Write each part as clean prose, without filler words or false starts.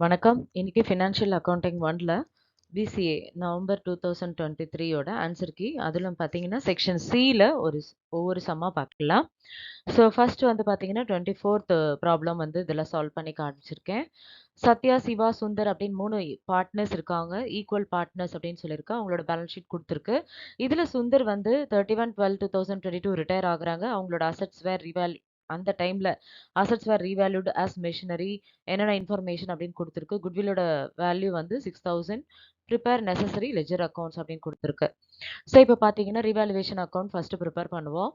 வணக்கம். இன்னைக்கு financial accounting 1ல PCA November 2023 ஓட ஆன்சர் கீ. அதிலும் பார்த்தீங்கன்னா செக்ஷன் சில ஒவ்வொரு சம்மா பார்க்கலாம். ஸோ ஃபர்ஸ்ட் வந்து பார்த்தீங்கன்னா 24th ப்ராப்ளம் வந்து இதில் சால்வ் பண்ணி காமிச்சிருக்கேன். சத்யா, சிவா, சுந்தர் அப்படின்னு 3 பார்ட்னர்ஸ் இருக்காங்க. ஈக்குவல் பார்ட்னர்ஸ் அப்படின்னு சொல்லியிருக்கு. அவங்களோட பேலன்ஸ் ஷீட் கொடுத்துருக்கு. இதில் சுந்தர் வந்து 31/12/2022 ரிட்டையர் ஆகுறாங்க. அவங்களோட அசெட்ஸ் வேர் அந்த டைம்ல அசெட்ஸ் வேர் ரீவேல்யூட் ஆஸ் மெஷினரி என்னென்ன இன்ஃபர்மேஷன் அப்படின்னு கொடுத்துருக்கு. குட்வில்லோட வேல்யூ வந்து 6000. ப்ரிப்பேர் நெசசரி லெஜர் அக்கௌண்ட்ஸ் அப்படின்னு கொடுத்துருக்கு. ஸோ இப்போ பார்த்தீங்கன்னா ரீவேல்யூவேஷன் அக்கௌண்ட் ஃபர்ஸ்ட் ப்ரிப்பேர் பண்ணுவோம்.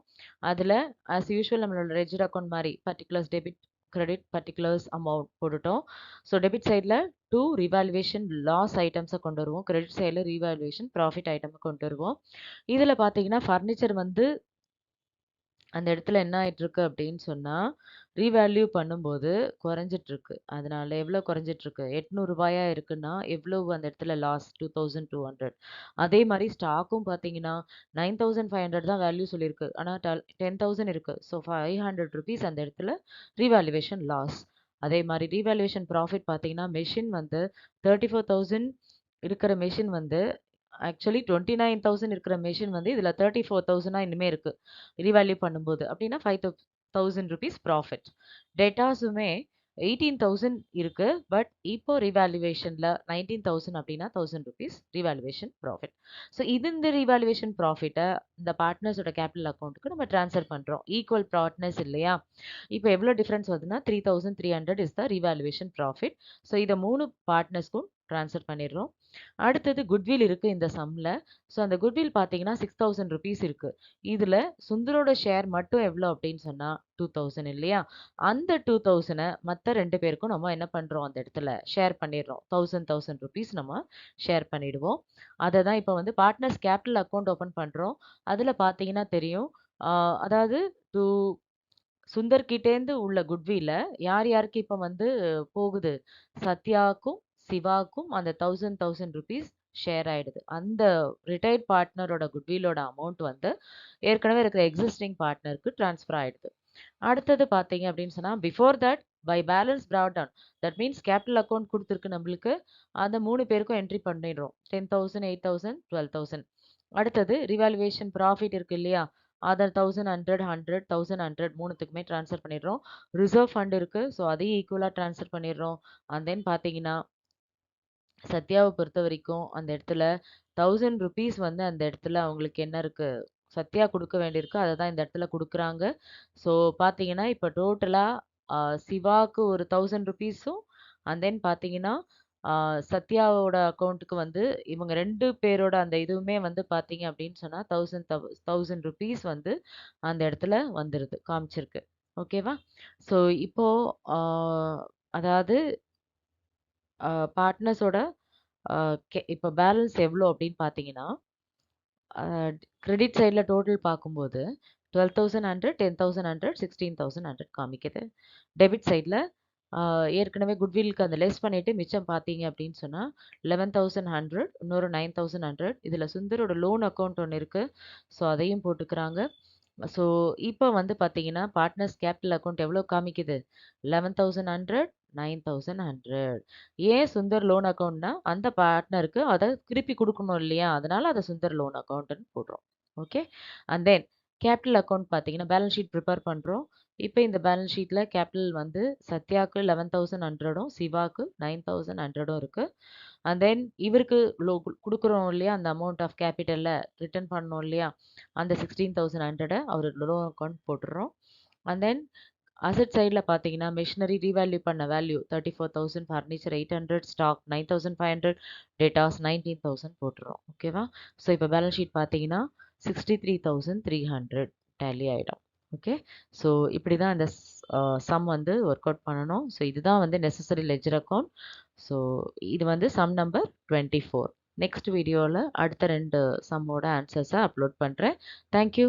அதில் ஆஸ் யூஷுவல் நம்மளோட லெஜர் அக்கௌண்ட் மாதிரி particulars debit credit particulars amount போட்டுட்டோம். ஸோ டெபிட் சைடில் 2 ரிவால்யூவேஷன் லாஸ் ஐட்டம்ஸை கொண்டு வருவோம். கிரெடிட் சைடில் ரீவால்யூவேஷன் ப்ராஃபிட் ஐட்டமை கொண்டு வருவோம். இதில் பார்த்தீங்கன்னா ஃபர்னிச்சர் வந்து அந்த இடத்துல என்ன ஆயிட்டிருக்கு அப்படின்னு சொன்னா, ரீவேல்யூ பண்ணும்போது குறைஞ்சிட்டுருக்கு. அதனால எவ்வளோ குறைஞ்சிட்டுருக்கு? ரூ. 800 இருக்குன்னா, எவ்வளவு அந்த இடத்துல லாஸ்? 2200. அதே மாரி ஸ்டாக்கும் பார்த்தீங்கன்னா, 9500 தான் வேல்யூ சொல்லியிருக்கு. ஆனா 10,000 இருக்கு. ஸோ ₹500 அந்த இடத்துல ரீவேல்யூவேஷன் லாஸ். அதே மாரி ரீவேல்யூவேஷன் ப்ராஃபிட் பார்த்தீங்கன்னா, மெஷின் வந்து 34,000 இருக்கிற மெஷின் வந்து ஆக்சுவலி 29,000 இருக்கிற மெஷின் வந்து இதில 34,000 இனிமே இருக்கு. ரீவேல்யூ பண்ணும்போது. அப்படின்னா ₹5,000 ப்ராஃபிட். டேட்டாஸுமே 18,000 இருக்கு. பட் இப்போ ரீவேல்யூவேஷன்ல 19,000 அப்படின்னா ₹1,000 ரீவேல்யூவேஷன் ப்ராஃபிட். ஸோ இந்த ரீவேல்யூவேஷன் ப்ராஃபிட்ட இந்த பார்ட்னர்ஸோட கேபிட்டல் அக்கவுண்ட்க்கு நம்ம ட்ரான்ஸ்ஃபர் பண்றோம். ஈக்குவல் பார்ட்னர்ஸ் இல்லையா? இப்போ எவ்வளோ டிஃபரன்ஸ் வருதுன்னா 3,300 is the revaluation profit. So இத 3 பார்ட்னர்ஸ்க்கும் ட்ரான்ஸ்ஃபர் பண்ணிடுறோம். அடுத்தது குட்வில் இருக்கு இந்த சம்ல. ஸோ அந்த குட்வில் பார்த்தீங்கன்னா ₹6,000 இருக்கு. இதுல சுந்தரோட ஷேர் மட்டும் எவ்வளோ அப்படின்னு சொன்னா 2,000 இல்லையா? அந்த 2,000 மத்த 2 பேருக்கும் நம்ம என்ன பண்றோம் அந்த இடத்துல ஷேர் பண்ணிடுறோம். ₹1,000 நம்ம ஷேர் பண்ணிடுவோம். அத தான் இப்போ வந்து பார்ட்னர்ஸ் கேபிட்டல் அக்கவுண்ட் ஓப்பன் பண்றோம். அதுல பார்த்தீங்கன்னா தெரியும். ஆ அதாவது டூ சுந்தர் கிட்டேருந்து உள்ள குட்வில்ல யார் யாருக்கு இப்ப வந்து போகுது? சத்யாக்கும், சிவாக்கும் அந்த ₹1,000 ஷேர் ஆயிடுது. அந்த ரிட்டயர்ட் பார்ட்னரோட குட்வில்லோட அமௌண்ட் வந்து ஏற்கனவே இருக்கிற எக்ஸிஸ்டிங் பார்ட்னருக்கு ட்ரான்ஸ்ஃபர் ஆயிடுது. அடுத்தது பார்த்தீங்க அப்படின்னு சொன்னா, before that by balance brought down. That means capital account குடுத்துருக்கு நம்மளுக்கு. அந்த 3 பேருக்கும் என்ட்ரி பண்ணிடுறோம். 10,000, 8,000, 12,000. அடுத்தது ரிவாலுவேஷன் ப்ராஃபிட் இருக்கு இல்லையா? அத 1,100, 100, 1,100 3த்துக்குமே ட்ரான்ஸ்ஃபர் பண்ணிடுறோம். ரிசர்வ் ஃபண்ட் இருக்கு. ஸோ அதையும் ஈக்குவலா ட்ரான்ஸ்ஃபர் பண்ணிடுறோம். அண்ட் தென் பார்த்தீங்கன்னா, சத்யாவ பொறுத்தவரைக்கும் அந்த இடத்துல ₹1,000 வந்து அந்த இடத்துல அவங்களுக்கு என்ன இருக்கு? சத்யா குடுக்க வேண்டியிருக்கு. அத தான் இந்த இடத்துல குடுக்குறாங்க. ஸோ பார்த்தீங்கன்னா, இப்ப டோட்டலா அ சிவாக்கு ஒரு ₹1,000ம் அண்ட் தென் பார்த்தீங்கன்னா, ஆ சத்யாவோட அக்கவுண்ட்க்கு வந்து இவங்க 2 பேரோட அந்த இதுவுமே வந்து பார்த்தீங்க அப்படின்னு சொன்னா, ₹1,000 வந்து அந்த இடத்துல வந்துருது. காமிச்சிருக்கு. ஓகேவா? ஸோ இப்போ ஆ அதாவது பார்ட்னர்ஸோட அ இப்ப பேலன்ஸ் எவ்வளோ அப்படின்னு பார்த்தீங்கன்னா, அ கிரெடிட் சைட்ல டோட்டல் பார்க்கும்போது 12,100, 10,100, 16,100 காமிக்குது. டெபிட் சைட்ல ஏற்கனவே குட்வில்க்கு அந்த லெஸ் பண்ணிட்டு மிச்சம் பார்த்தீங்க அப்படின்னு சொன்னா 11,100 இன்னொரு 9,100 இதுல சுந்தரோட லோன் அக்கவுண்ட் ஒண்ணு இருக்கு. ஸோ அதையும் போட்டுக்கிறாங்க. ஸோ இப்போ வந்து பார்த்தீங்கன்னா, பார்ட்னர்ஸ் கேபிட்டல் அக்கவுண்ட் எவ்வளோ காமிக்குது? 11,100, 9,100. ஏன் சுந்தர் லோன் அக்கவுண்ட்னா, அந்த பார்ட்னருக்கு அத திருப்பி குடுக்கணும் இல்லையா? அதனால அத சுந்தர் லோன் அக்கவுண்ட்ன்னு போடுறோம். Okay. And then capital account பார்த்தீங்கன்னா, பேலன்ஸ் ஷீட் ப்ரிப்பேர் பண்றோம். இப்ப இந்த பேலன்ஸ் ஷீட்ல கேபிட்டல் வந்து சத்யாக்கு 11,100ம், சிவாக்கு 9,100ம் இருக்கு. அண்ட் தென் இவருக்கு குடுக்குறோம் இல்லையா? அந்த அமௌண்ட் ஆஃப் கேபிட்டல்ல ரிட்டர்ன் பண்ணோம் இல்லையா? அந்த 16,100 அவரு லோன் அக்கவுண்ட் போட்டுர்றோம். அண்ட் தென் அசெட் சைட்ல பார்த்தீங்கன்னா, மெஷினரி ரீவேல்யூ பண்ண வேல்யூ 34,000, ஃபர்னிச்சர் 800, ஸ்டாக் 9,500, டேட்டாஸ் 19,000 போட்டுர்றோம். ஓகேவா? ஸோ இப்போ பேலன்ஸ் ஷீட் பார்த்தீங்கன்னா, 63,300 டேலி ஆயிடும். ஓகே. ஸோ இப்படி தான் இந்த சம் வந்து ஒர்க் அவுட் பண்ணணும். ஸோ இதுதான் வந்து நெசசரி லெட்ஜர் அக்கவுண்ட். ஸோ இது வந்து சம் நம்பர் 24. நெக்ஸ்ட் வீடியோல அடுத்த 2 சம்மோட ஆன்சர்ஸ அப்லோட் பண்றேன். Thank you.